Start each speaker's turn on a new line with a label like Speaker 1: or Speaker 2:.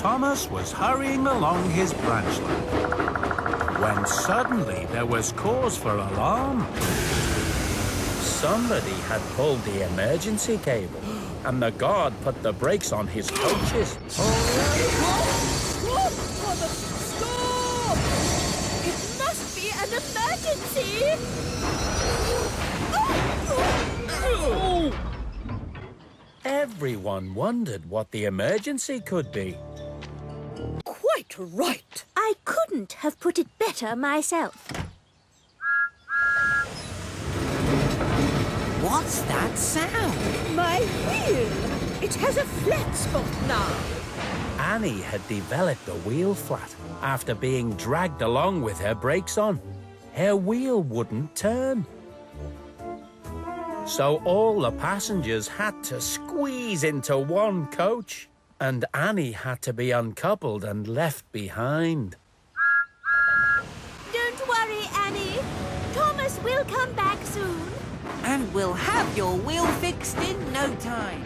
Speaker 1: Thomas was hurrying along his branch line when suddenly there was cause for alarm. Somebody had pulled the emergency cable, and the guard put the brakes on his coaches.
Speaker 2: Thomas, stop! It must be an emergency!
Speaker 1: Everyone wondered what the emergency could be.
Speaker 2: Quite right.
Speaker 3: I couldn't have put it better myself.
Speaker 4: What's that sound?
Speaker 2: My wheel! It has a flat spot now.
Speaker 1: Annie had developed a wheel flat after being dragged along with her brakes on. Her wheel wouldn't turn. So all the passengers had to squeeze into one coach, and Annie had to be uncoupled and left behind.
Speaker 3: Don't worry, Annie. Thomas will come back soon.
Speaker 4: And we'll have your wheel fixed in no time.